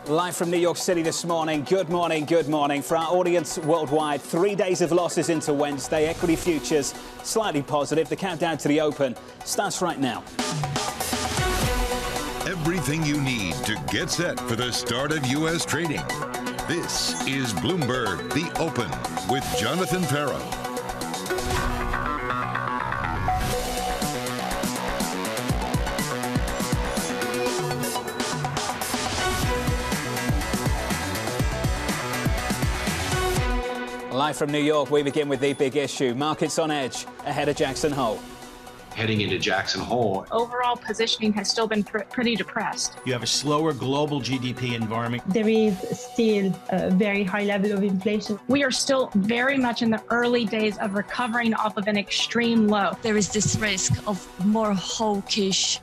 Live from New York City this morning. Good morning, good morning. For our audience worldwide, 3 days of losses into Wednesday. Equity futures slightly positive. The countdown to the open starts right now. Everything you need to get set for the start of U.S. trading. This is Bloomberg, the Open with Jonathan Ferro. Live from New York, we begin with the big issue. Markets on edge ahead of Jackson Hole. Heading into Jackson Hole. Overall positioning has still been pretty depressed. You have a slower global GDP environment. There is still a very high level of inflation. We are still very much in the early days of recovering off of an extreme low. There is this risk of more hawkish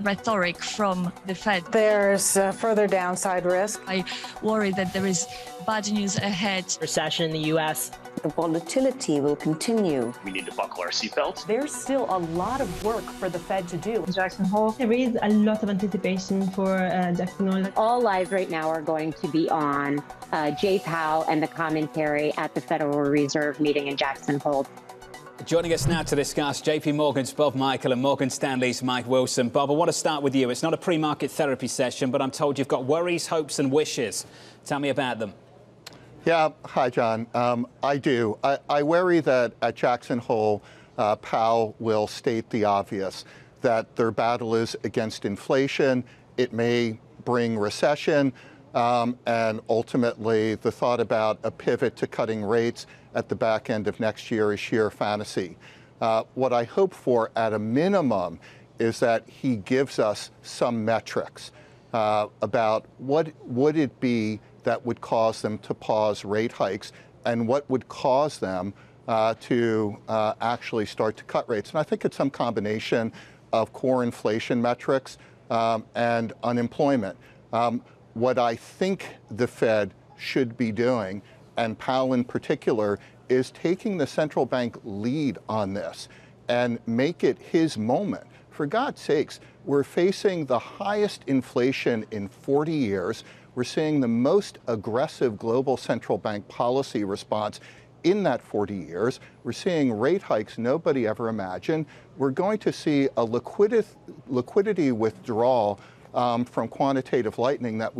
rhetoric from the Fed. There's further downside risk. I worry that there is bad news ahead. Recession in the U.S. The volatility will continue. We need to buckle our seatbelts. There's still a lot of work for the Fed to do. Jackson Hole. There is a lot of anticipation for Jackson Hole. All eyes right now are going to be on Jay Powell and the commentary at the Federal Reserve meeting in Jackson Hole. Joining us now to discuss JP Morgan's Bob Michael and Morgan Stanley's Mike Wilson. Bob, I want to start with you. It's not a pre-market therapy session, but I'm told you've got worries, hopes and wishes. Tell me about them. Yeah, hi, John. I do. I worry that at Jackson Hole, Powell will state the obvious, that their battle is against inflation. It may bring recession, and ultimately the thought about a pivot to cutting rates at the back end of next year is sheer fantasy. What I hope for at a minimum is that he gives us some metrics about what would it be that would cause them to pause rate hikes and what would cause them to actually start to cut rates. And I think it's some combination of core inflation metrics and unemployment. What I think the Fed should be doing, and Powell in particular, is taking the central bank lead on this and make it his moment. For God's sakes, we're facing the highest inflation in 40 years. We're seeing the most aggressive global central bank policy response in that 40 years. We're seeing rate hikes nobody ever imagined. We're going to see a liquidity withdrawal from quantitative tightening that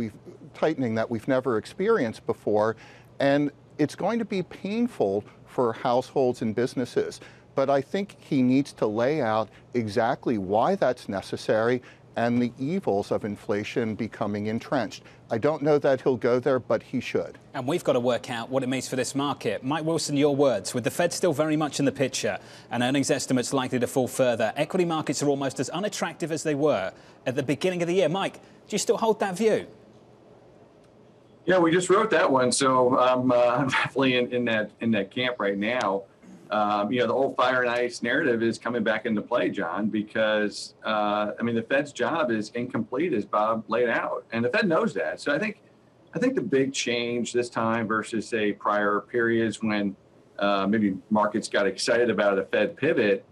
we've never experienced before. And it's going to be painful for households and businesses. But I think he needs to lay out exactly why that's necessary and the evils of inflation becoming entrenched. I don't know that he'll go there, but he should. And we've got to work out what it means for this market. Mike Wilson, your words. With the Fed still very much in the picture and earnings estimates likely to fall further, equity markets are almost as unattractive as they were at the beginning of the year. Mike, do you still hold that view? Yeah, we just wrote that one, so I'm definitely in that camp right now. The old fire and ice narrative is coming back into play, John, because the Fed's job is incomplete, as Bob laid out, and the Fed knows that. So I think the big change this time versus say prior periods when maybe markets got excited about a Fed pivot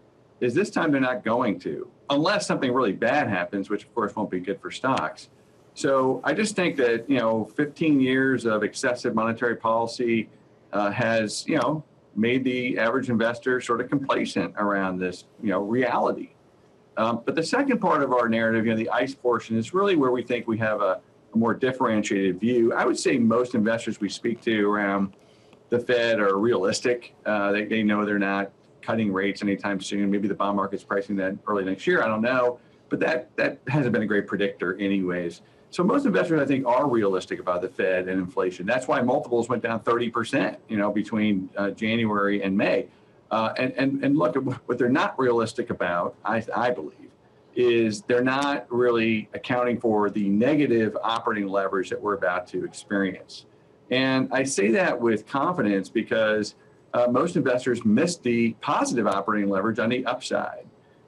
is this time they're not going to, unless something really bad happens, which of course won't be good for stocks. So I just think that 15 years of excessive monetary policy has made the average investor sort of complacent around this, reality. But the second part of our narrative, the ICE portion, is really where we think we have a more differentiated view. I would say most investors we speak to around the Fed are realistic. They know they're not cutting rates anytime soon. Maybe the bond market's pricing that early next year. I don't know. But that hasn't been a great predictor anyways. So most investors, I think, are realistic about the Fed and inflation. That's why multiples went down 30%, between January and May. And look, what they're not realistic about, I believe, is they're not really accounting for the negative operating leverage that we're about to experience. And I say that with confidence because most investors missed the positive operating leverage on the upside.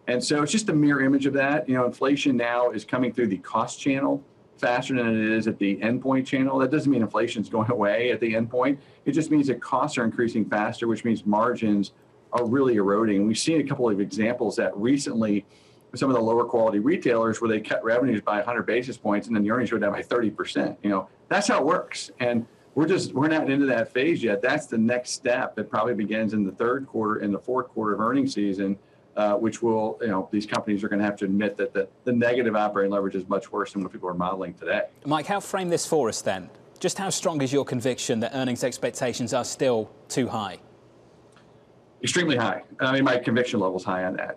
And so it's just a mirror image of that. Inflation now is coming through the cost channel faster than it is at the endpoint channel. That doesn't mean inflation is going away at the endpoint. It just means that costs are increasing faster, which means margins are really eroding. And we've seen a couple of examples that recently some of the lower quality retailers where they cut revenues by 100 basis points and then the earnings go down by 30%. That's how it works. And we're not into that phase yet. That's the next step. It probably begins in the third quarter, in the fourth quarter of earnings season, which will, these companies are going to have to admit that the negative operating leverage is much worse than what people are modeling today. Mike, how frame this for us then? Just how strong is your conviction that earnings expectations are still too high? Extremely high. I mean, my conviction level is high on that.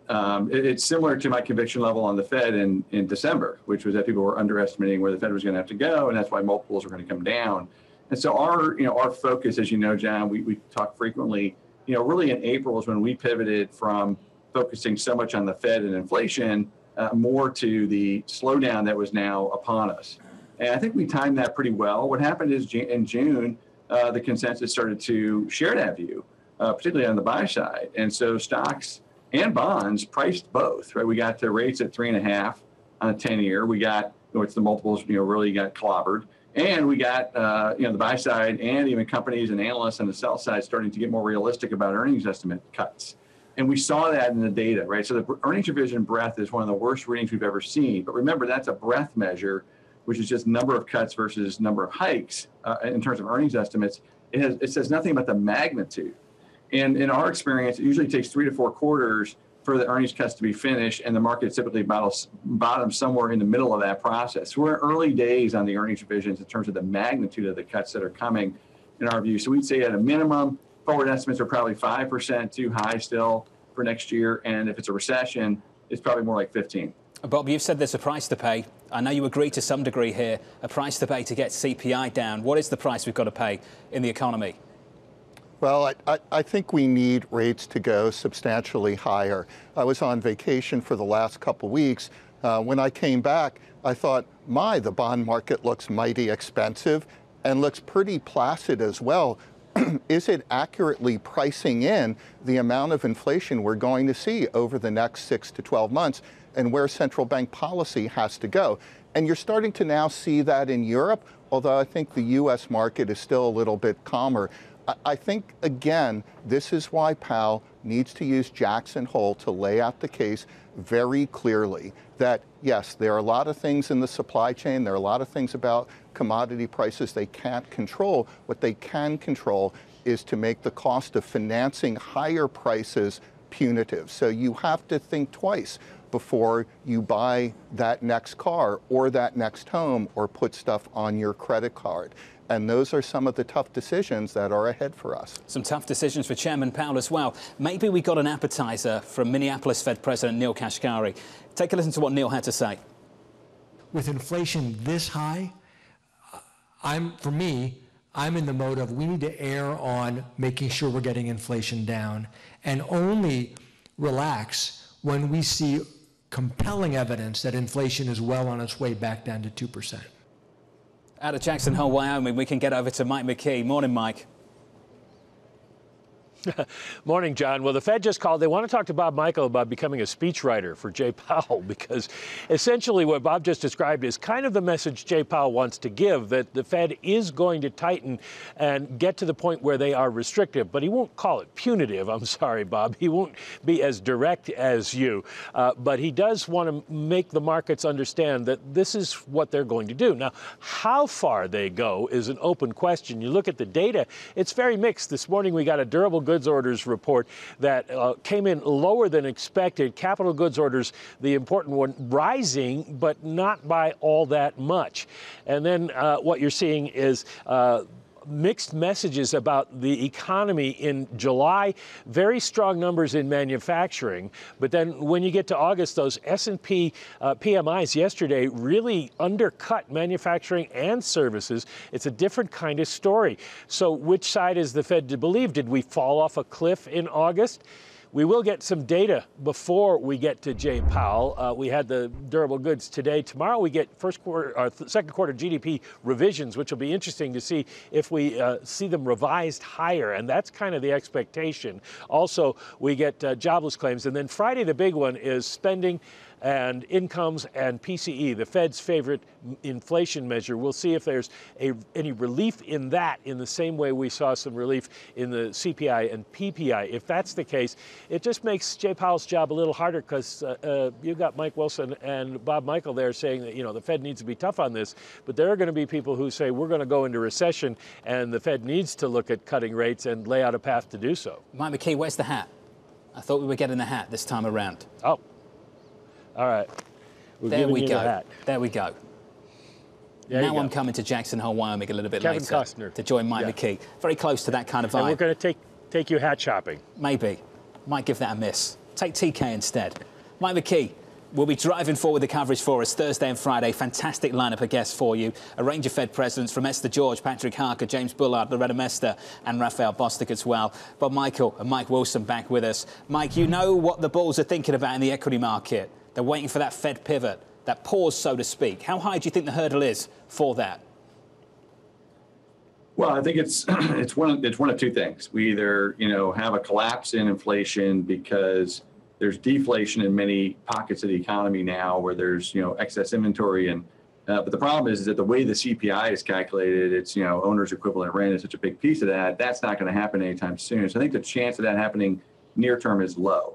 It's similar to my conviction level on the Fed in December, which was that people were underestimating where the Fed was going to have to go, and that's why multiples are going to come down. And so our focus, as you know, John, we talk frequently, really in April is when we pivoted from focusing so much on the Fed and inflation more to the slowdown that was now upon us. And I think we timed that pretty well. What happened is in June, the consensus started to share that view, particularly on the buy side. And so stocks and bonds priced both, right? We got to rates at 3.5 on a 10-year. We got, it's the multiples, really got clobbered. And we got, the buy side and even companies and analysts on the sell side starting to get more realistic about earnings estimate cuts. And we saw that in the data, right? So the earnings revision breadth is one of the worst readings we've ever seen. But remember, that's a breadth measure, which is just number of cuts versus number of hikes in terms of earnings estimates. It says nothing about the magnitude. And in our experience, it usually takes 3 to 4 quarters for the earnings cuts to be finished, and the market typically bottoms somewhere in the middle of that process. So we're in early days on the earnings revisions in terms of the magnitude of the cuts that are coming in our view. So we'd say at a minimum, forward estimates are probably 5% too high still for next year. And if it's a recession, it's probably more like 15. Bob, you've said there's a price to pay. I know you agree to some degree here, a price to pay to get CPI down. What is the price we've got to pay in the economy? Well, I think we need rates to go substantially higher. I was on vacation for the last couple weeks. When I came back, I thought, the bond market looks mighty expensive and looks pretty placid as well. Is it accurately pricing in the amount of inflation we're going to see over the next 6 to 12 months and where central bank policy has to go? And you're starting to now see that in Europe, although I think the U.S. market is still a little bit calmer. I think, again, this is why Powell needs to use Jackson Hole to lay out the case very clearly that, yes, there are a lot of things in the supply chain. There are a lot of things about commodity prices they can't control. What they can control is to make the cost of financing higher prices punitive. So you have to think twice before you buy that next car or that next home or put stuff on your credit card. And those are some of the tough decisions that are ahead for us. Some tough decisions for Chairman Powell as well. Maybe we got an appetizer from Minneapolis Fed President Neil Kashkari. Take a listen to what Neil had to say. With inflation this high, I'm in the mode of we need to err on making sure we're getting inflation down and only relax when we see compelling evidence that inflation is well on its way back down to 2%. Out of Jackson Hole, Wyoming, we can get over to Mike McKee. Morning, Mike. Morning, John. Well, the Fed just called. They want to talk to Bob Michel about becoming a speechwriter for Jay Powell, because essentially what Bob just described is kind of the message Jay Powell wants to give, that the Fed is going to tighten and get to the point where they are restrictive. But he won't call it punitive. I'm sorry, Bob. He won't be as direct as you. But he does want to make the markets understand that this is what they're going to do. Now, how far they go is an open question. You look at the data, it's very mixed. This morning we got a durable goods orders report that came in lower than expected. Capital goods orders, the important one, rising, but not by all that much. And then what you're seeing is mixed messages about the economy in July. Very strong numbers in manufacturing. But then when you get to August, those S&P PMIs yesterday really undercut manufacturing and services. It's a different kind of story. So which side is the Fed to believe? Did we fall off a cliff in August? We will get some data before we get to Jay Powell. We had the durable goods today. Tomorrow we get second quarter GDP revisions, which will be interesting to see if we see them revised higher. And that's kind of the expectation. Also, we get jobless claims. And then Friday, the big one is spending and incomes and PCE, the Fed's favorite inflation measure. We'll see if there's any relief in that in the same way we saw some relief in the CPI and PPI. If that's the case, it just makes Jay Powell's job a little harder because you've got Mike Wilson and Bob Michael there saying that, the Fed needs to be tough on this, but there are going to be people who say we're going to go into recession and the Fed needs to look at cutting rates and lay out a path to do so. Mike McKee, where's the hat? I thought we were getting the hat this time around. Oh, all right. There we go. Hat. There we go. Now I'm coming to Jackson Hole, Wyoming a little bit Kevin later Costner. to join Mike McKee. Very close to that kind of vibe. And we're going to take you hat shopping. Maybe. Might give that a miss. Take TK instead. Mike McKee will be driving forward the coverage for us Thursday and Friday. Fantastic lineup of guests for you. A range of Fed presidents from Esther George, Patrick Harker, James Bullard, Loretta Mester and Raphael Bostic as well. Bob Michael and Mike Wilson back with us. Mike, you know what the bulls are thinking about in the equity market. They're waiting for that Fed pivot, that pause, so to speak. How high do you think the hurdle is for that? Well, I think it's one of two things. We either have a collapse in inflation because there's deflation in many pockets of the economy now where there's excess inventory, and but the problem is that the way the CPI is calculated, it's owner's equivalent rent is such a big piece of that. That's not going to happen anytime soon. So I think the chance of that happening near term is low.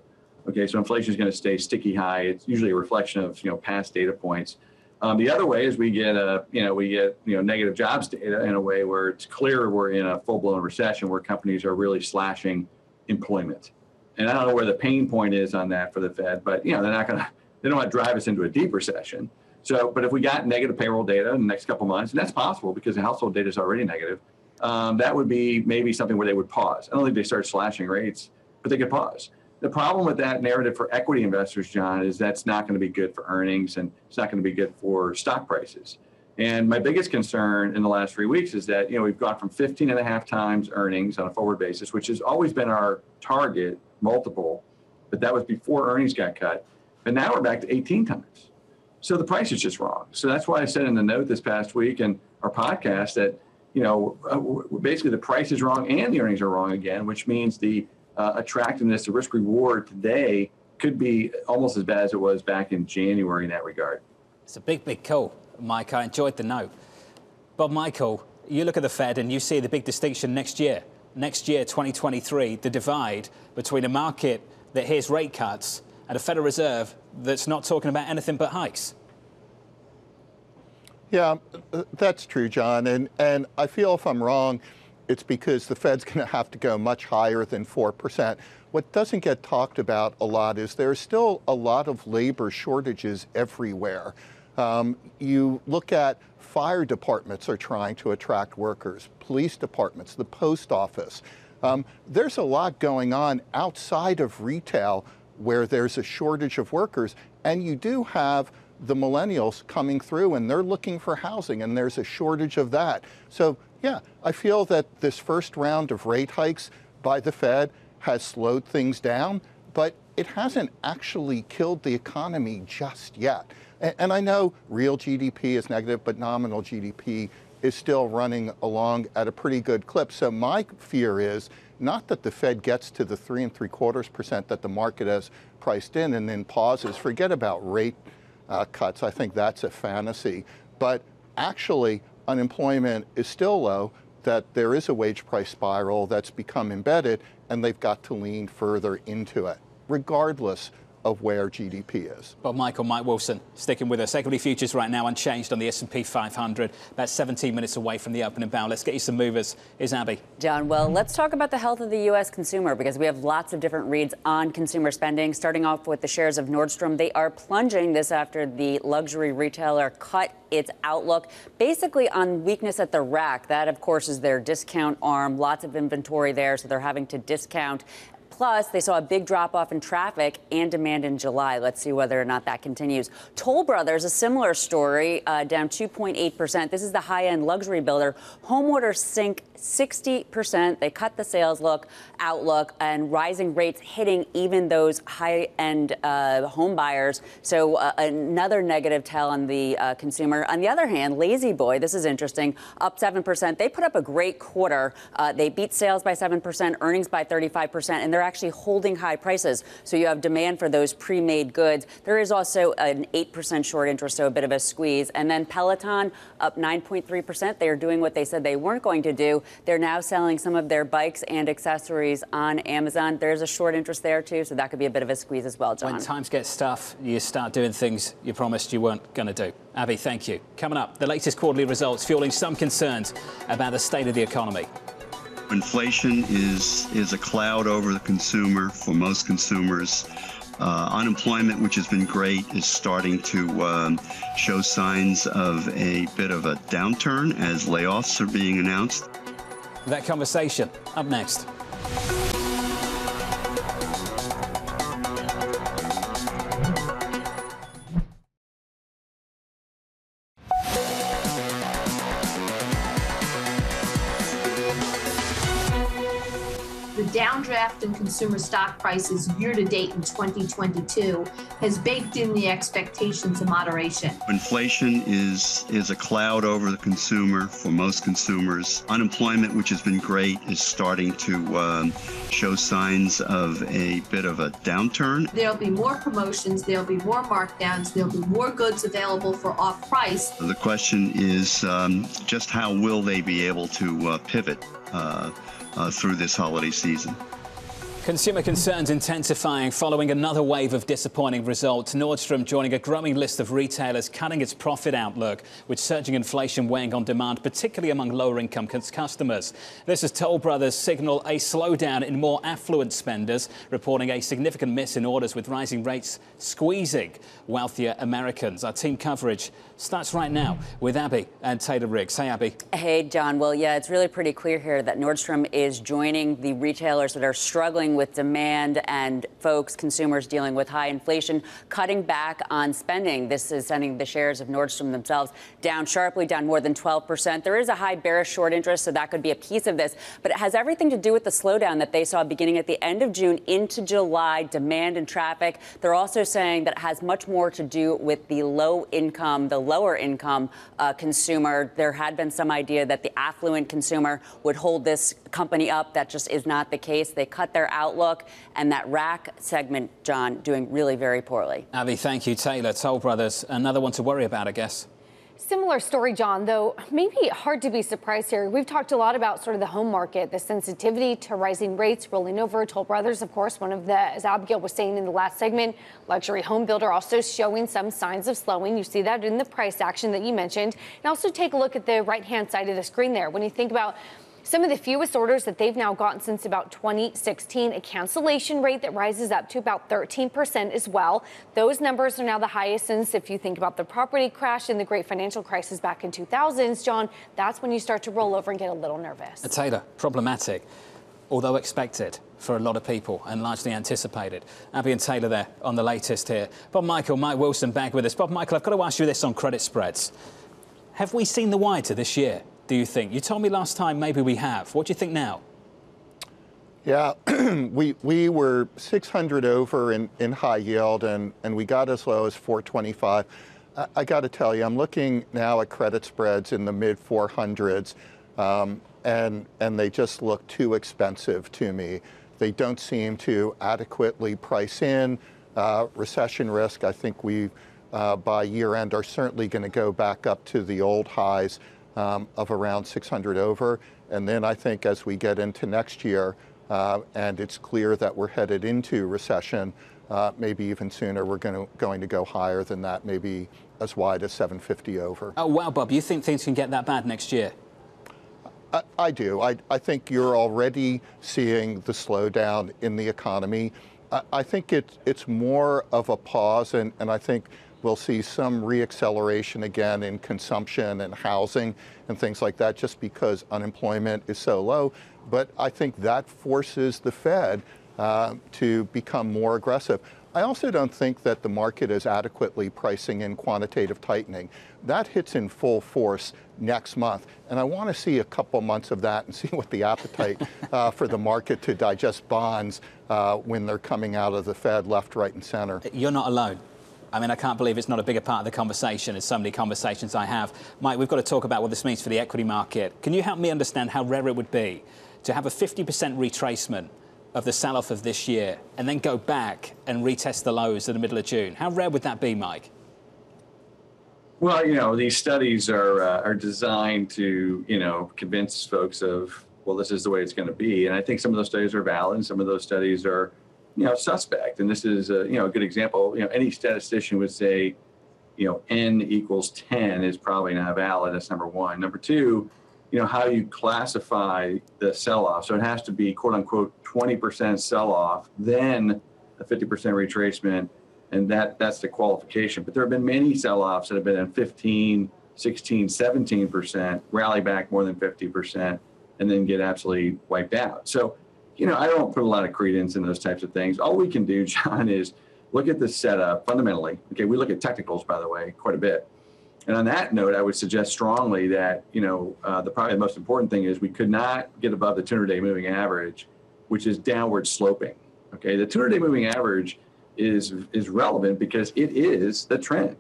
Okay, so inflation is going to stay sticky high. It's usually a reflection of past data points. The other way is we get negative jobs data in a way where it's clear we're in a full-blown recession where companies are really slashing employment. And I don't know where the pain point is on that for the Fed, but they don't want to drive us into a deep recession. So, but if we got negative payroll data in the next couple months, and that's possible because the household data is already negative, that would be maybe something where they would pause. I don't think they start slashing rates, but they could pause. The problem with that narrative for equity investors, John, is that's not going to be good for earnings and it's not going to be good for stock prices. And my biggest concern in the last 3 weeks is that, we've gone from 15.5 times earnings on a forward basis, which has always been our target multiple, but that was before earnings got cut. But now we're back to 18 times. So the price is just wrong. So that's why I said in the note this past week and our podcast that, basically the price is wrong and the earnings are wrong again, which means the attractiveness, the risk reward today could be almost as bad as it was back in January in that regard. It's a big, big call, Mike. I enjoyed the note. Bob Michael, you look at the Fed and you see the big distinction next year. Next year, 2023, the divide between a market that hears rate cuts and a Federal Reserve that's not talking about anything but hikes. Yeah, that's true, John. And I feel if I'm wrong, it's because the Fed's going to have to go much higher than 4%. What doesn't get talked about a lot is there's still a lot of labor shortages everywhere. You look at fire departments are trying to attract workers, police departments, the post office. There's a lot going on outside of retail where there's a shortage of workers, and you do have the millennials coming through and they're looking for housing and there's a shortage of that. So yeah, I feel that this first round of rate hikes by the Fed has slowed things down, but it hasn't actually killed the economy just yet. And I know real GDP is negative, but nominal GDP is still running along at a pretty good clip. So my fear is not that the Fed gets to the 3 3/4% that the market has priced in and then pauses. Forget about rate cuts. I think that's a fantasy. But actually, unemployment is still low, that there is a wage price spiral that's become embedded, and they've got to lean further into it, regardless of where GDP is. Bob Michael, Mike Wilson, sticking with us. Equity futures right now unchanged on the S&P 500, about 17 minutes away from the opening bell. Let's get you some movers. Here's Abby. John, well, let's talk about the health of the U.S. consumer because we have lots of different reads on consumer spending. Starting off with the shares of Nordstrom, they are plunging this after the luxury retailer cut its outlook, basically on weakness at the rack. That, of course, is their discount arm. Lots of inventory there, so they're having to discount. Plus, they saw a big drop-off in traffic and demand in July. Let's see whether or not that continues. Toll Brothers, a similar story, down 2.8%. This is the high-end luxury builder. Home orders sink 60%. They cut the sales outlook, and rising rates hitting even those high-end home buyers. So another negative tell on the consumer. On the other hand, Lazy Boy, this is interesting, up 7%. They put up a great quarter. They beat sales by 7%, earnings by 35%, and they're they're actually holding high prices. So you have demand for those pre-made goods. There is also an 8% short interest, so a bit of a squeeze. And then Peloton up 9.3%. They are doing what they said they weren't going to do. They're now selling some of their bikes and accessories on Amazon. There's a short interest there too, so that could be a bit of a squeeze as well, John. When times get tough, you start doing things you promised you weren't going to do. Abby, thank you. Coming up, the latest quarterly results fueling some concerns about the state of the economy. Inflation is a cloud over the consumer for most consumers. Unemployment, which has been great, is starting to show signs of a bit of a downturn as layoffs are being announced. That conversation up next. The downdraft in consumer stock prices year to date in 2022 has baked in the expectations of moderation. Inflation is a cloud over the consumer for most consumers. Unemployment, which has been great, is starting to show signs of a bit of a downturn. There'll be more promotions, there'll be more markdowns, there'll be more goods available for off price. The question is just how will they be able to pivot through this holiday season. Consumer concerns intensifying following another wave of disappointing results. Nordstrom joining a growing list of retailers cutting its profit outlook, with surging inflation weighing on demand, particularly among lower-income customers. This as Toll Brothers signal a slowdown in more affluent spenders, reporting a significant miss in orders, with rising rates squeezing wealthier Americans. Our team coverage starts right now with Abby and Taylor Riggs. Hey, Abby. Hey, John. Well, yeah, it's really pretty clear here that Nordstrom is joining the retailers that are struggling with demand and consumers dealing with high inflation, cutting back on spending. This is sending the shares of Nordstrom themselves down sharply, down more than 12%. There is a high bearish short interest, so that could be a piece of this. But it has everything to do with the slowdown that they saw beginning at the end of June into July, demand and traffic. They're also saying that it has much more to do with the lower income consumer. There had been some idea that the affluent consumer would hold this company up. That just is not the case. They cut their outlook, and that rack segment, John, doing really very poorly. Abby, thank you. Taylor, Toll Brothers, another one to worry about, I guess. Similar story, John, though maybe hard to be surprised here. We've talked a lot about sort of the home market, the sensitivity to rising rates rolling over. Toll Brothers, of course, one of the, as Abigail was saying in the last segment, luxury home builder, also showing some signs of slowing. You see that in the price action that you mentioned. And also take a look at the right-hand side of the screen there. When you think about some of the fewest orders that they've now gotten since about 2016, a cancellation rate that rises up to about 13% as well. Those numbers are now the highest since, if you think about the property crash and the great financial crisis back in 2000s, John, that's when you start to roll over and get a little nervous. Taylor, problematic, although expected for a lot of people and largely anticipated. Abby and Taylor there on the latest here. Bob Michael, Mike Wilson back with us. Bob Michael, I've got to ask you this on credit spreads. Have we seen the wider this year, do you think? You told me last time maybe we have. What do you think now? Yeah, we were 600 over in high yield, and we got as low as 425. I got to tell you, I'm looking now at credit spreads in the mid 400s, and they just look too expensive to me. They don't seem to adequately price in recession risk. I think we, by year end, are certainly going to go back up to the old highs of around 600 over. And then I think as we get into next year, and it's clear that we're headed into recession, maybe even sooner, we're going to go higher than that, maybe as wide as 750 over. Oh, wow, Bob, you think things can get that bad next year? I do. I think you're already seeing the slowdown in the economy. I think it's more of a pause, and I think we'll see some reacceleration again in consumption and housing and things like that, just because unemployment is so low. But I think that forces the Fed to become more aggressive. I also don't think that the market is adequately pricing in quantitative tightening. That hits in full force next month. And I want to see a couple months of that and see what the appetite for the market to digest bonds when they're coming out of the Fed left, right, and center. You're not alone. I mean, I can't believe it's not a bigger part of the conversation as so many conversations I have. Mike, we've got to talk about what this means for the equity market. Can you help me understand how rare it would be to have a 50% retracement of the sell-off of this year and then go back and retest the lows in the middle of June? How rare would that be, Mike? Well, you know, these studies are designed to, you know, convince folks of, well, this is the way it's going to be. And I think some of those studies are valid and some of those studies are, you know, suspect. And this is, you know, a good example. You know, any statistician would say, you know, N equals 10 is probably not valid. That's number one. Number two, you know, how you classify the sell-off. So it has to be, quote unquote, 20% sell-off, then a 50% retracement. And that's the qualification. But there have been many sell-offs that have been in 15, 16, 17%, rally back more than 50%, and then get absolutely wiped out. So, you know, I don't put a lot of credence in those types of things. All we can do, John, is look at the setup fundamentally. Okay, we look at technicals, by the way, quite a bit. And on that note, I would suggest strongly that, you know, probably the most important thing is we could not get above the 200-day moving average, which is downward sloping. Okay, the 200-day moving average is relevant because it is the trend.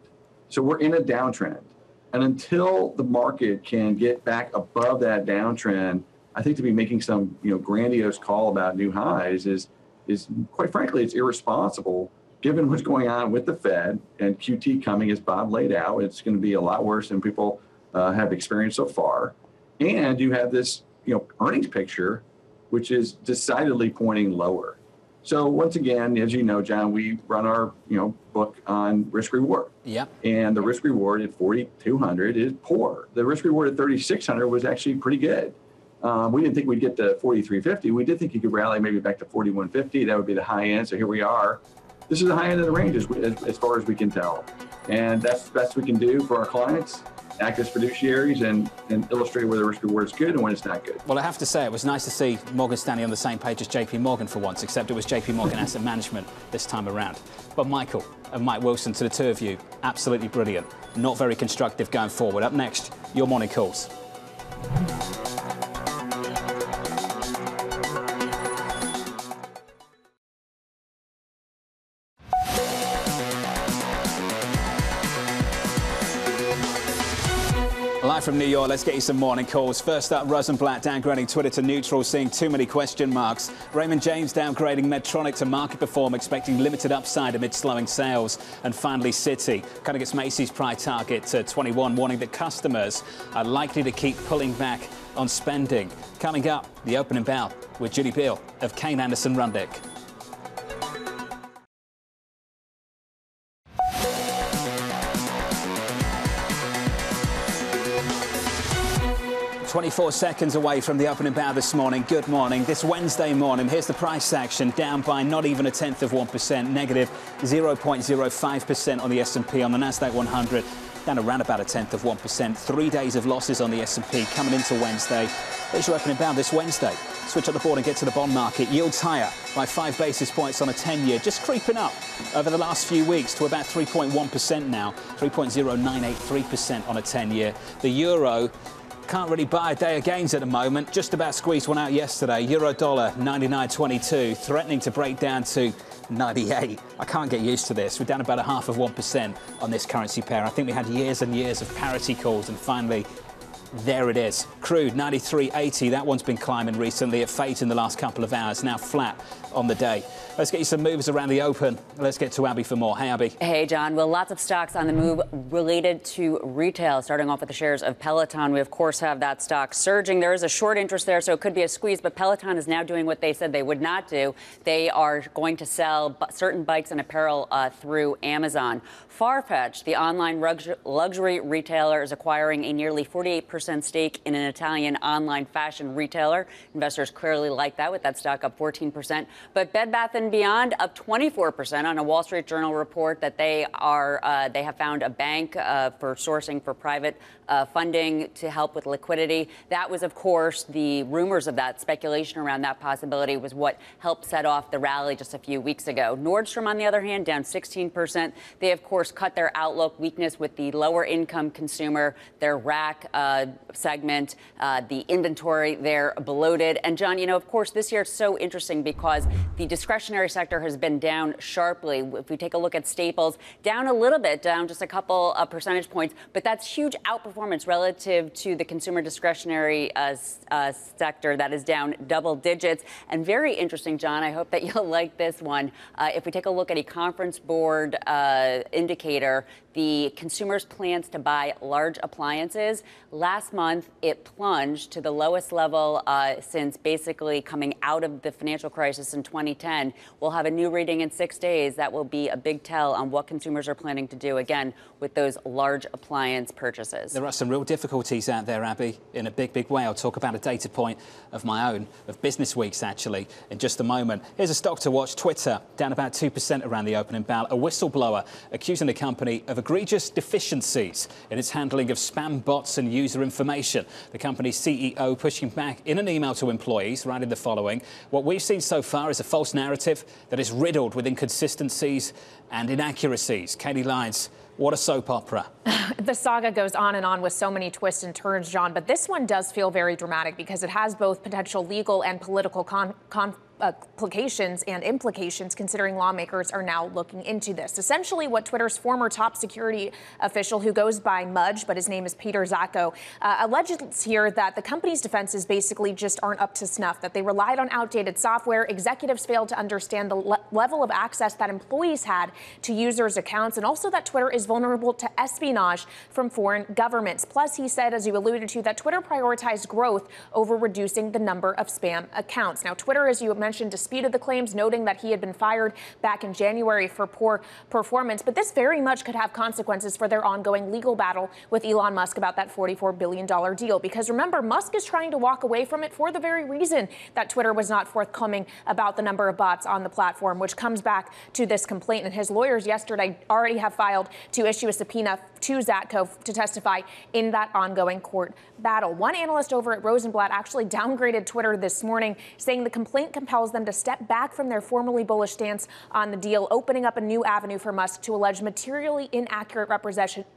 So we're in a downtrend. And until the market can get back above that downtrend, I think to be making some, you know, grandiose call about new highs is quite frankly, it's irresponsible given what's going on with the Fed and QT coming, as Bob laid out. It's going to be a lot worse than people have experienced so far. And you have this, you know, earnings picture, which is decidedly pointing lower. So once again, as you know, John, we run our, you know, book on risk reward. Yeah. And the risk reward at 4,200 is poor. The risk reward at 3,600 was actually pretty good. We didn't think we'd get to 4,350. We did think you could rally maybe back to 4,150. That would be the high end. So here we are. This is the high end of the range as far as we can tell. And that's the best we can do for our clients, act as fiduciaries and illustrate where the risk reward is good and when it's not good. Well, I have to say, it was nice to see Morgan Stanley on the same page as JP Morgan for once, except it was JP Morgan Asset Management this time around. But Michael and Mike Wilson, to the two of you, absolutely brilliant. Not very constructive going forward. Up next, your morning calls. Live from New York, let's get you some morning calls. First up, Rosenblatt downgrading Twitter to neutral, seeing too many question marks. Raymond James downgrading Medtronic to market perform, expecting limited upside amid slowing sales. And finally, Citi kind of gets Macy's price target to 21, warning that customers are likely to keep pulling back on spending. Coming up, the opening bell with Judy Beale of Kane Anderson Rundick. 24 seconds away from the opening bow this morning. Good morning. This Wednesday morning, here's the price action, down by not even 1/10%, negative 0.05% on the S&P. On the Nasdaq 100, down around about 1/10%. 3 days of losses on the S&P coming into Wednesday. There's your opening bow this Wednesday. Switch up the board and get to the bond market. Yields higher by 5 basis points on a 10-year, just creeping up over the last few weeks to about 3.1% now, 3.0983% on a 10-year. The euro can't really buy a day of gains at the moment. Just about squeezed one out yesterday. Euro dollar 99.22, threatening to break down to 98. I can't get used to this. We're down about 0.5% on this currency pair. I think we had years and years of parity calls, and finally, there it is. Crude 93.80. That one's been climbing recently. It faded in the last couple of hours. Now flat on the day. Let's get you some movers around the open. Let's get to Abby for more. Hey, Abby. Hey, John. Well, lots of stocks on the move related to retail. Starting off with the shares of Peloton. We, of course, have that stock surging. There is a short interest there, so it could be a squeeze. But Peloton is now doing what they said they would not do. They are going to sell certain bikes and apparel through Amazon. Farfetch, the online luxury retailer, is acquiring a nearly 48% stake in an Italian online fashion retailer. Investors clearly like that, with that stock up 14%. But Bed Bath & Beyond up 24% on a Wall Street Journal report that they have found a bank for sourcing for private funding to help with liquidity. That was, of course, the rumors of that, speculation around that possibility was what helped set off the rally just a few weeks ago. Nordstrom, on the other hand, down 16%. They, of course, cut their outlook, weakness with the lower income consumer, their rack segment, the inventory, they're bloated. And John, you know, of course, this year is so interesting because The discretionary sector has been down sharply. If we take a look at staples, down a little bit, down just a couple of percentage points, but that's huge outperformance relative to the consumer discretionary sector that is down double digits. And very interesting, John, I hope that you'll like this one. If we take a look at a Conference Board indicator, the consumers' plans to buy large appliances, last month it plunged to the lowest level since basically coming out of the financial crisis in 2010. We'll have a new reading in 6 days. That will be a big tell on what consumers are planning to do, again, with those large appliance purchases. There are some real difficulties out there, Abby, in a big, big way. I'll talk about a data point of my own, of Business Week's actually, in just a moment. Here's a stock to watch. Twitter, down about 2% around the opening bell. A whistleblower accusing the company of egregious deficiencies in its handling of spam bots and user information. The company's CEO pushing back in an email to employees, writing the following: "What we've seen so far is a false narrative that is riddled with inconsistencies and inaccuracies." Katie Lyons, what a soap opera. The saga goes on and on with so many twists and turns, John, but this one does feel very dramatic because it has both potential legal and political complications and implications, considering lawmakers are now looking into this. Essentially, what Twitter's former top security official, who goes by Mudge, but his name is Peter Zacco, alleges here that the company's defenses basically just aren't up to snuff, that they relied on outdated software, executives failed to understand the level of access that employees had to users' accounts, and also that Twitter is vulnerable to espionage from foreign governments. Plus, he said, as you alluded to, that Twitter prioritized growth over reducing the number of spam accounts. Now, Twitter, as you mentioned, disputed the claims, noting that he had been fired back in January for poor performance. But this very much could have consequences for their ongoing legal battle with Elon Musk about that $44 billion deal. Because remember, Musk is trying to walk away from it for the very reason that Twitter was not forthcoming about the number of bots on the platform, which comes back to this complaint. And his lawyers yesterday already have filed to issue a subpoena to Zacco to testify in that ongoing court battle. One analyst over at Rosenblatt actually downgraded Twitter this morning, saying the complaint compels them to step back from their formerly bullish stance on the deal, opening up a new avenue for Musk to allege materially inaccurate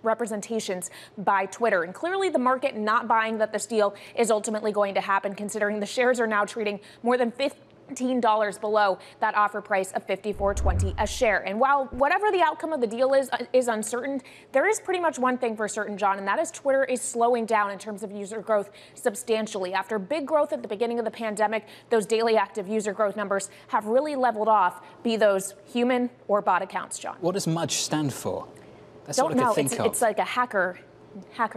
representations by Twitter. And clearly the market not buying that this deal is ultimately going to happen, considering the shares are now trading more than $15 below that offer price of $54.20 a share. And while whatever the outcome of the deal is uncertain, there is pretty much one thing for certain, John, and that is Twitter is slowing down in terms of user growth substantially. After big growth at the beginning of the pandemic, those daily active user growth numbers have really leveled off, be those human or bot accounts, John. What does Mudge stand for? That's Don't what I know. could think of. It's like a hacker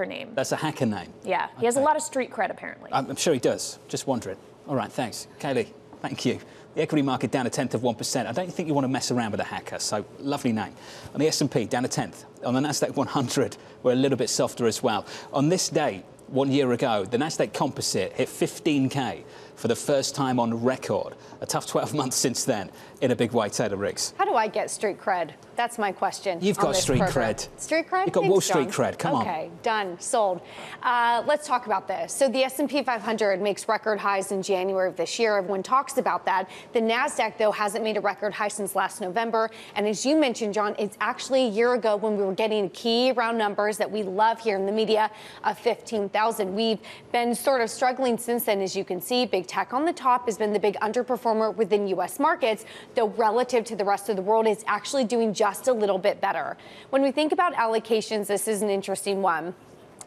name. That's a hacker name. Yeah, he has a lot of street cred, apparently. I'm sure he does. Just wondering. All right, thanks. Kaylee. Thank you. The equity market down 0.1%. I don't think you want to mess around with a hacker, so lovely name. On the S&P, down 0.1. On the Nasdaq 100, we're a little bit softer as well. On this day, 1 year ago, the Nasdaq Composite hit 15K for the first time on record. A tough 12 months since then, in a big way. Taylor Riggs. How do I get street cred? That's my question. You've got street cred. Street cred? You've got Wall Street cred. Come on. Okay, done. Sold. Let's talk about this. So the S&P 500 makes record highs in January of this year. Everyone talks about that. The NASDAQ, though, hasn't made a record high since last November. And as you mentioned, John, it's actually a year ago when we were getting key round numbers that we love here in the media of 15,000. We've been sort of struggling since then, as you can see. Big tech on the top has been the big underperformer within U.S. markets, though relative to the rest of the world, it's actually doing just a little bit better. When we think about allocations, this is an interesting one.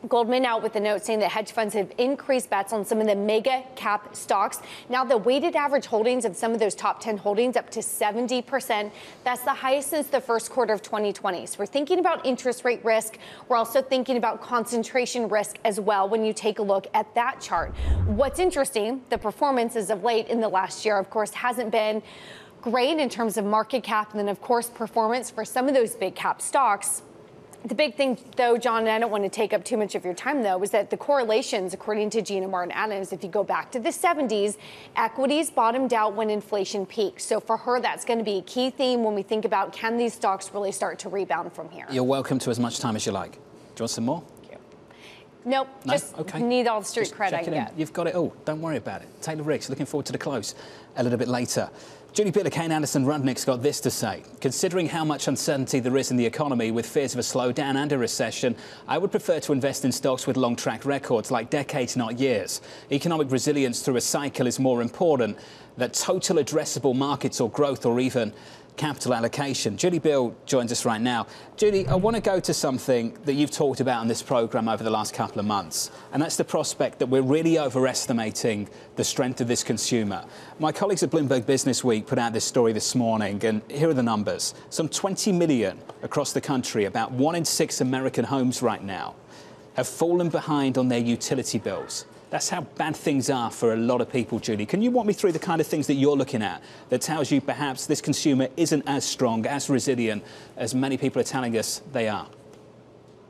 Goldman out with a note saying that hedge funds have increased bets on some of the mega cap stocks. Now the weighted average holdings of some of those top 10 holdings up to 70%. That's the highest since the first quarter of 2020. So we're thinking about interest rate risk. We're also thinking about concentration risk as well when you take a look at that chart. What's interesting, the performance as of late in the last year, of course, hasn't been great in terms of market cap and then, of course, performance for some of those big cap stocks. The big thing, though, John, and I don't want to take up too much of your time, though, is that the correlations, according to Gina Martin Adams, if you go back to the 70s, equities bottomed out when inflation peaked. So for her, that's going to be a key theme when we think about can these stocks really start to rebound from here. You're welcome to as much time as you like. Do you want some more? Nope. No? Just okay. need all the street Just cred I can get. You've got it all. Don't worry about it. Taylor Riggs, looking forward to the close a little bit later. Julie Bitter, Kane Anderson Rudnick's got this to say. Considering how much uncertainty there is in the economy with fears of a slowdown and a recession, I would prefer to invest in stocks with long track records, like decades, not years. Economic resilience through a cycle is more important than total addressable markets or growth or even capital allocation. Julie Bill joins us right now. Julie, I want to go to something that you've talked about on this programme over the last couple of months, and that's the prospect that we're really overestimating the strength of this consumer. My colleagues at Bloomberg Business Week put out this story this morning, and here are the numbers. Some 20 million across the country, about 1 in 6 American homes right now, have fallen behind on their utility bills. That's how bad things are for a lot of people, Julie. Can you walk me through the kind of things that you're looking at that tells you perhaps this consumer isn't as strong, as resilient as many people are telling us they are?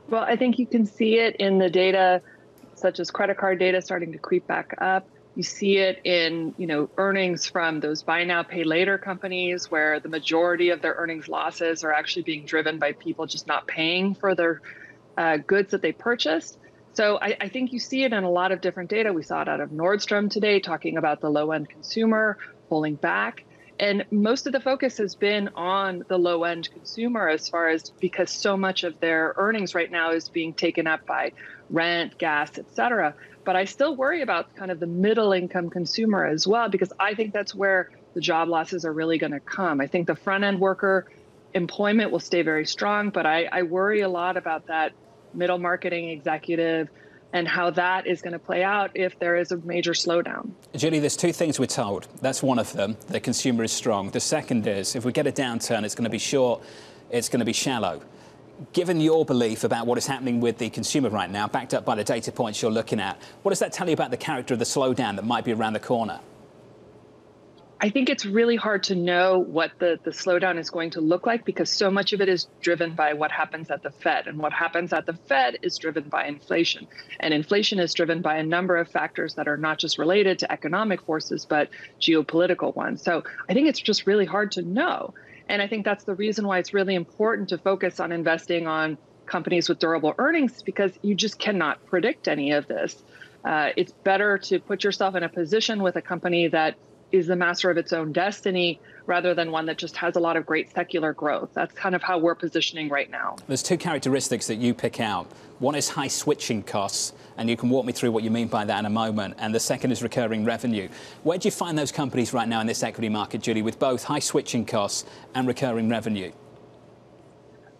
Well, I think you can see it in the data, such as credit card data starting to creep back up. You see it in, earnings from those buy now, pay later companies, where the majority of their earnings losses are actually being driven by people just not paying for their goods that they purchased. So I think you see it in a lot of different data. We saw it out of Nordstrom today, talking about the low-end consumer pulling back. And most of the focus has been on the low-end consumer because so much of their earnings right now is being taken up by rent, gas, et cetera. But I still worry about kind of the middle-income consumer as well, because I think that's where the job losses are really going to come. I think the front-end worker employment will stay very strong, but I worry a lot about that middle marketing executive and how that is going to play out if there is a major slowdown. Julie, there's two things we're told. That's one of them. The consumer is strong. The second is if we get a downturn, it's going to be short, it's going to be shallow. Given your belief about what is happening with the consumer right now, backed up by the data points you're looking at, what does that tell you about the character of the slowdown that might be around the corner? I think it's really hard to know what the slowdown is going to look like, because so much of it is driven by what happens at the Fed. And what happens at the Fed is driven by inflation. And inflation is driven by a number of factors that are not just related to economic forces, but geopolitical ones. So I think it's just really hard to know. And I think that's the reason why it's really important to focus on investing on companies with durable earnings, because you just cannot predict any of this. It's better to put yourself in a position with a company that is the master of its own destiny, rather than one that just has a lot of great secular growth. That's kind of how we're positioning right now. There's two characteristics that you pick out. One is high switching costs, and you can walk me through what you mean by that in a moment. And the second is recurring revenue. Where do you find those companies right now in this equity market, Julie, with both high switching costs and recurring revenue?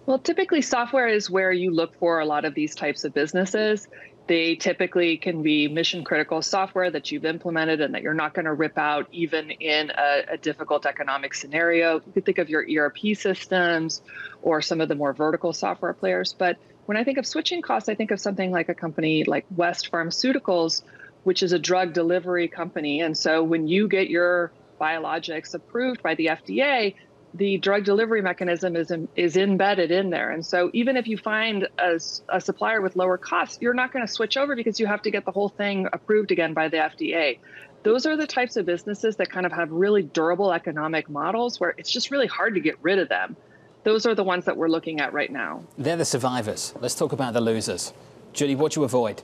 Well, typically software is where you look for a lot of these types of businesses. They typically can be mission critical software that you've implemented and that you're not going to rip out even in a difficult economic scenario. You could think of your ERP systems or some of the more vertical software players. But when I think of switching costs, I think of something like a company like West Pharmaceuticals, which is a drug delivery company. And so when you get your biologics approved by the FDA, the drug delivery mechanism is embedded in there. And so even if you find a supplier with lower costs, you're not going to switch over because you have to get the whole thing approved again by the FDA. Those are the types of businesses that kind of have really durable economic models where it's just really hard to get rid of them. Those are the ones that we're looking at right now. They're the survivors. Let's talk about the losers. Julie, what do you avoid?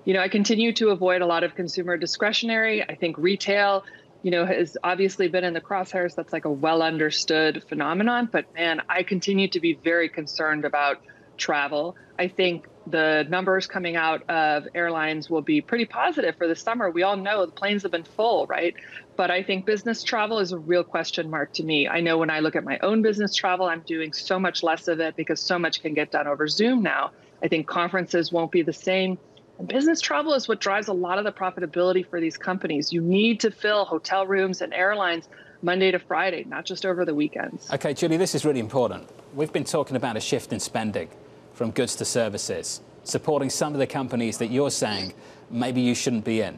I continue to avoid a lot of consumer discretionary. I think retail has obviously been in the crosshairs. That's like a well understood phenomenon. But man, I continue to be very concerned about travel. I think the numbers coming out of airlines will be pretty positive for the summer. We all know the planes have been full, right? But I think business travel is a real question mark to me. I know when I look at my own business travel, I'm doing so much less of it because so much can get done over Zoom now. I think conferences won't be the same. And business travel is what drives a lot of the profitability for these companies. You need to fill hotel rooms and airlines Monday to Friday, not just over the weekends. OK, Julie, this is really important. We've been talking about a shift in spending from goods to services, supporting some of the companies that you're saying maybe you shouldn't be in.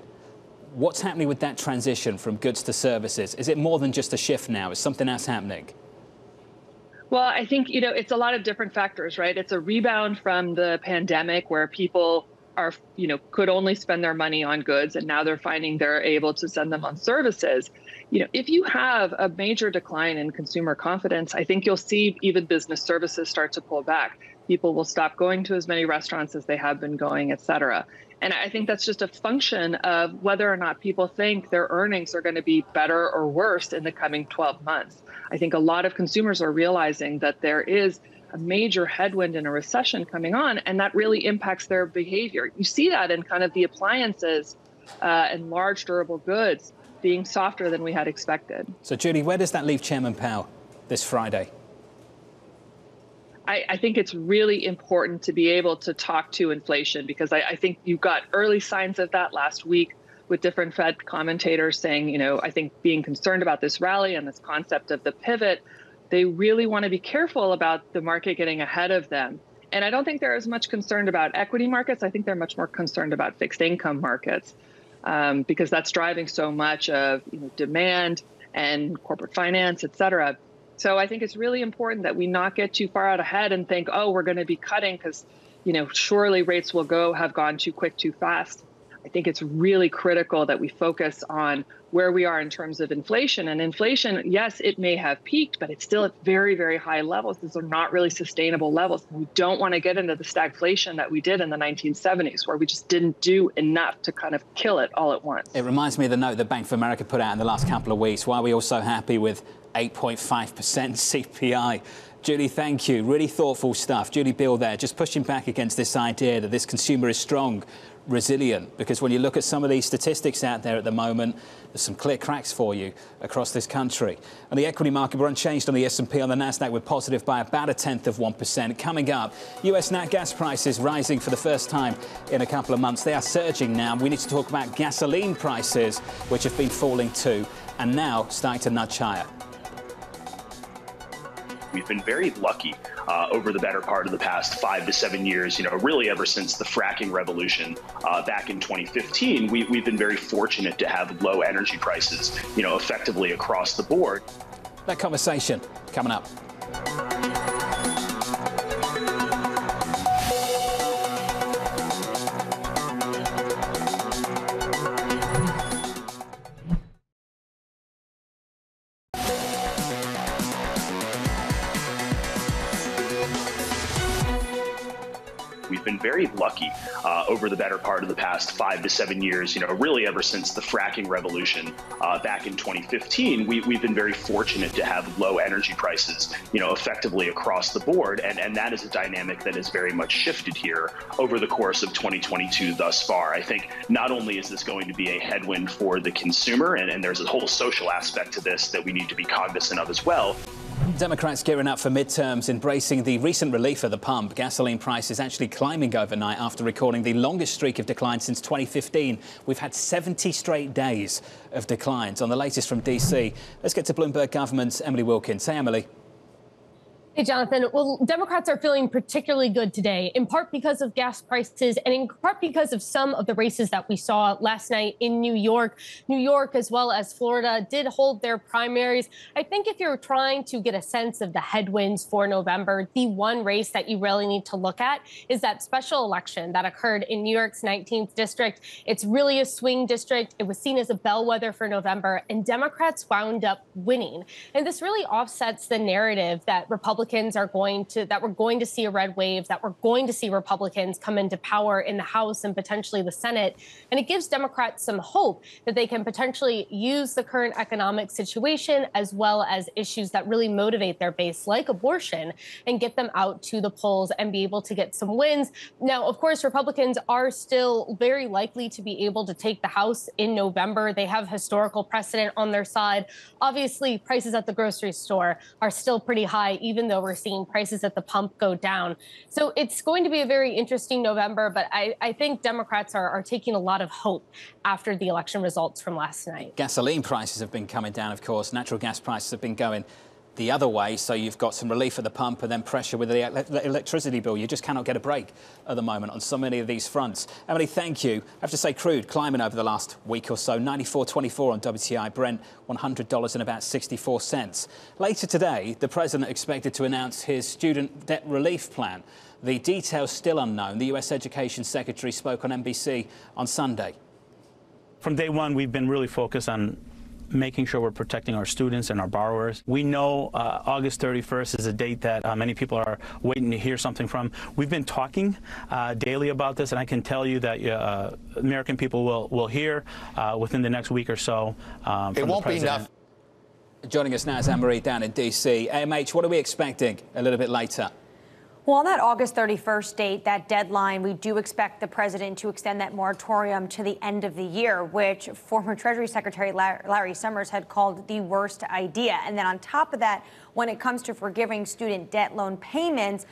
What's happening with that transition from goods to services? Is it more than just a shift now? Is something else happening? Well, I think, it's a lot of different factors, right? It's a rebound from the pandemic where people are, could only spend their money on goods, and now they're finding they're able to spend them on services. If you have a major decline in consumer confidence, I think you'll see even business services start to pull back. People will stop going to as many restaurants as they have been going, et cetera. And I think that's just a function of whether or not people think their earnings are going to be better or worse in the coming 12 months. I think a lot of consumers are realizing that there is a major headwind in a recession coming on, and that really impacts their behavior. You see that in kind of the appliances and large durable goods being softer than we had expected. So, Judy, where does that leave Chairman Powell this Friday? I think it's really important to be able to talk to inflation, because I think you got early signs of that last week with different Fed commentators saying, I think being concerned about this rally and this concept of the pivot, they really want to be careful about the market getting ahead of them. And I don't think they're as much concerned about equity markets. I think they're much more concerned about fixed income markets, because that's driving so much of demand and corporate finance, et cetera. So I think it's really important that we not get too far out ahead and think, oh, we're going to be cutting because, surely rates will have gone too quick, too fast. I think it's really critical that we focus on where we are in terms of inflation. And inflation, yes, it may have peaked, but it's still at very, very high levels. These are not really sustainable levels. We don't want to get into the stagflation that we did in the 1970s, where we just didn't do enough to kind of kill it all at once. It reminds me of the note that Bank of America put out in the last couple of weeks. Why are we all so happy with 8.5% CPI? Judy, thank you. Really thoughtful stuff. Judy Bill there, just pushing back against this idea that this consumer is strong, resilient, because when you look at some of these statistics out there at the moment, there's some clear cracks for you across this country. On the equity market, we're unchanged on the S&P. On the Nasdaq, we're positive by about 0.1%. Coming up, US nat gas prices rising for the first time in a couple of months. They are surging now. We need to talk about gasoline prices, which have been falling too, and now starting to nudge higher. We've been very lucky over the better part of the past 5 to 7 years, really ever since the fracking revolution back in 2015, we've been very fortunate to have low energy prices, effectively across the board. That conversation coming up. We've been very lucky over the better part of the past 5 to 7 years, really ever since the fracking revolution back in 2015, we've been very fortunate to have low energy prices, effectively across the board. And that is a dynamic that has very much shifted here over the course of 2022 thus far. I think not only is this going to be a headwind for the consumer, and there's a whole social aspect to this that we need to be cognizant of as well. Democrats gearing up for midterms, embracing the recent relief at the pump. Gasoline prices actually climbing overnight after recording the longest streak of decline since 2015. We've had 70 straight days of declines. On the latest from D.C., let's get to Bloomberg government's Emily Wilkins. Hey, Emily. Hey, Jonathan. Well, Democrats are feeling particularly good today, in part because of gas prices and in part because of some of the races that we saw last night in New York. New York, as well as Florida, did hold their primaries. I think if you're trying to get a sense of the headwinds for November, the one race that you really need to look at is that special election that occurred in New York's 19th district. It's really a swing district. It was seen as a bellwether for November, and Democrats wound up winning. And this really offsets the narrative that Republicans are going to see a red wave, that we're going to see Republicans come into power in the House and potentially the Senate. And it gives Democrats some hope that they can potentially use the current economic situation as well as issues that really motivate their base, like abortion, and get them out to the polls and be able to get some wins. Now, of course, Republicans are still very likely to be able to take the House in November. They have historical precedent on their side. Obviously, prices at the grocery store are still pretty high, even though we're seeing prices at the pump go down. So it's going to be a very interesting November, but I think Democrats are taking a lot of hope after the election results from last night. Gasoline prices have been coming down, of course. Natural gas prices have been going the other way, so you've got some relief at the pump and then pressure with the electricity bill. You just cannot get a break at the moment on so many of these fronts. Emily, thank you. I have to say, crude climbing over the last week or so, 94.24 on WTI, Brent $100 and about 64 cents. Later today, the president expected to announce his student debt relief plan. The details still unknown. The U.S. Education Secretary spoke on NBC on Sunday. From day one, we've been really focused on making sure we're protecting our students and our borrowers. We know August 31st is a date that many people are waiting to hear something from. We've been talking daily about this, and I can tell you that American people will hear within the next week or so from it won't the president. be enough. Joining us now is Anne-Marie down in D.C. AMH, what are we expecting a little bit later? Well, on that August 31st date, that deadline, we do expect the president to extend that moratorium to the end of the year, which former Treasury Secretary Larry Summers had called the worst idea. And then on top of that, when it comes to forgiving student debt loan payments,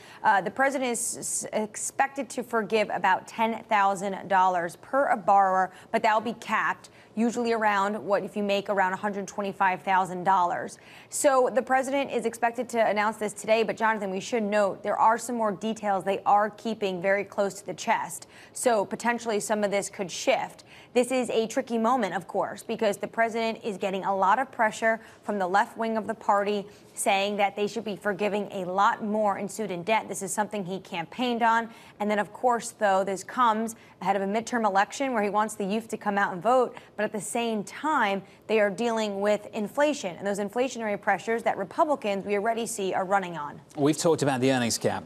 the president is expected to forgive about $10,000 per borrower, but that will be capped, usually around what if you make around $125,000. So the president is expected to announce this today, but Jonathan, we should note there are some more details they are keeping very close to the chest. So potentially some of this could shift. This is a tricky moment, of course, because the president is getting a lot of pressure from the left wing of the party saying that they should be forgiving a lot more in student debt. This is something he campaigned on. And then, of course, though, this comes ahead of a midterm election where he wants the youth to come out and vote. But at the same time, they are dealing with inflation and those inflationary pressures that Republicans we already see are running on. We've talked about the earnings gap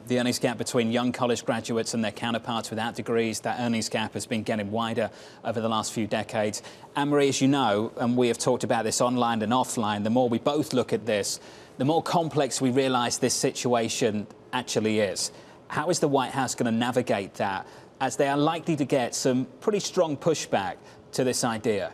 between young college graduates and their counterparts without degrees. That earnings gap has been getting wider over the last few decades. Anne-Marie, as you know, and we have talked about this online and offline, the more we both look at this, the more complex we realise this situation actually is. How is the White House going to navigate that, as they are likely to get some pretty strong pushback to this idea?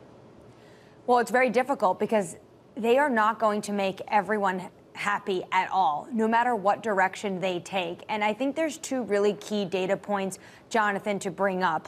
Well, it's very difficult because they are not going to make everyone happy at all, no matter what direction they take. And I think there's two really key data points, Jonathan, to bring up.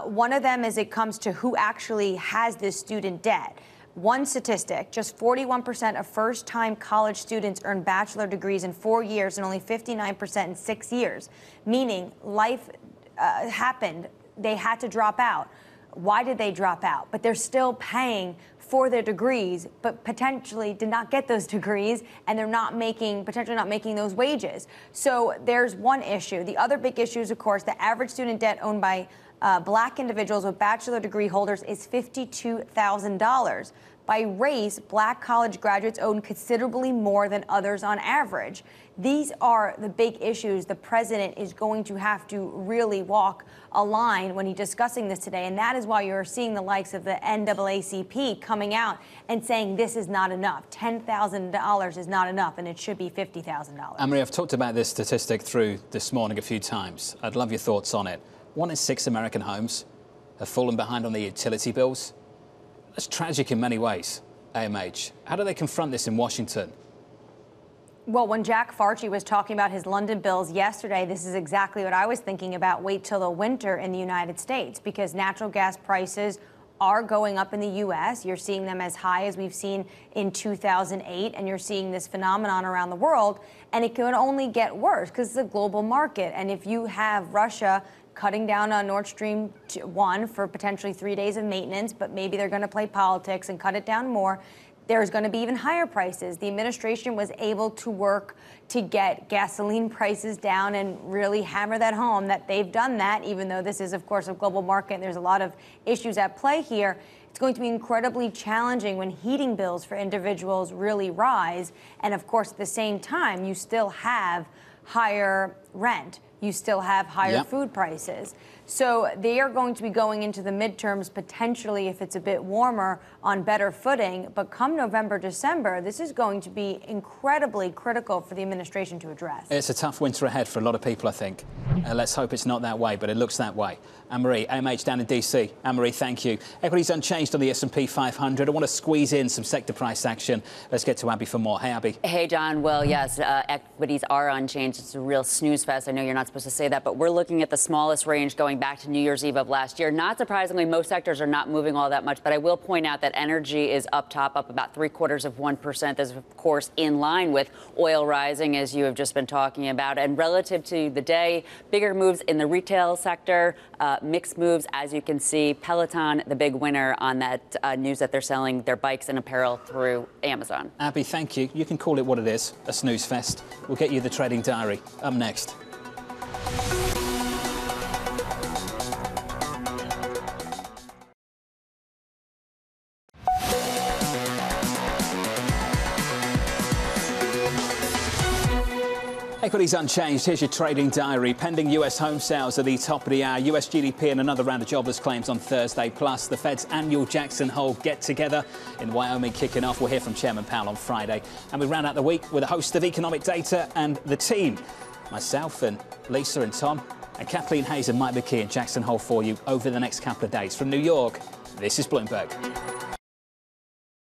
One of them is it comes to who actually has this student debt. One statistic, just 41% of first-time college students earn bachelor degrees in 4 years and only 59% in 6 years, meaning life happened. They had to drop out. Why did they drop out? But they're still paying for their degrees, but potentially did not get those degrees, and they're potentially not making those wages. So there's one issue. The other big issue is, of course, the average student debt owned by Black individuals with bachelor degree holders is $52,000. By race, Black college graduates own considerably more than others on average. These are the big issues the president is going to have to really walk a line when he's discussing this today. And that is why you're seeing the likes of the NAACP coming out and saying this is not enough. $10,000 is not enough, and it should be $50,000. Anne-Marie, I've talked about this statistic through this morning a few times. I'd love your thoughts on it. 1 in 6 American homes have fallen behind on their utility bills. That's tragic in many ways, AMH. How do they confront this in Washington? Well, when Jack Farchi was talking about his London bills yesterday, this is exactly what I was thinking about. Wait till the winter in the United States, because natural gas prices are going up in the U.S. You're seeing them as high as we've seen in 2008, and you're seeing this phenomenon around the world. And it can only get worse because it's a global market. And if you have Russia cutting down on Nordstrom 1 for potentially 3 days of maintenance, but maybe they're going to play politics and cut it down more, there's going to be even higher prices. The administration was able to work to get gasoline prices down and really hammer that home that they've done that, even though this is, of course, a global market and there's a lot of issues at play here. It's going to be incredibly challenging when heating bills for individuals really rise. And, of course, at the same time, you still have higher rent. You still have higher food prices. So they are going to be going into the midterms potentially, if it's a bit warmer, on better footing. But come November, December, this is going to be incredibly critical for the administration to address. It's a tough winter ahead for a lot of people, I think. Let's hope it's not that way, but it looks that way. Anne-Marie, AMH down in D.C. Anne-Marie, thank you. Equities unchanged on the S&P 500. I want to squeeze in some sector price action. Let's get to Abby for more. Hey, Abby. Hey, John. Well, yes, equities are unchanged. It's a real snooze fest. I know you're not supposed to say that, but we're looking at the smallest range going back to New Year's Eve of last year. Not surprisingly, most sectors are not moving all that much, but I will point out that energy is up top, up about 0.75%. This is, of course, in line with oil rising, as you have just been talking about. And relative to the day, bigger moves in the retail sector, mixed moves, as you can see. Peloton, the big winner on that news that they're selling their bikes and apparel through Amazon. Abby, thank you. You can call it what it is, a snooze fest. We'll get you the trading diary up next. Equities unchanged. Here's your trading diary. Pending US home sales at the top of the hour. US GDP and another round of jobless claims on Thursday. Plus, the Fed's annual Jackson Hole get-together in Wyoming kicking off. We'll hear from Chairman Powell on Friday. And we round out the week with a host of economic data and the team. Myself and Lisa and Tom and Kathleen Hayes and Mike McKee in Jackson Hole for you over the next couple of days. From New York, this is Bloomberg.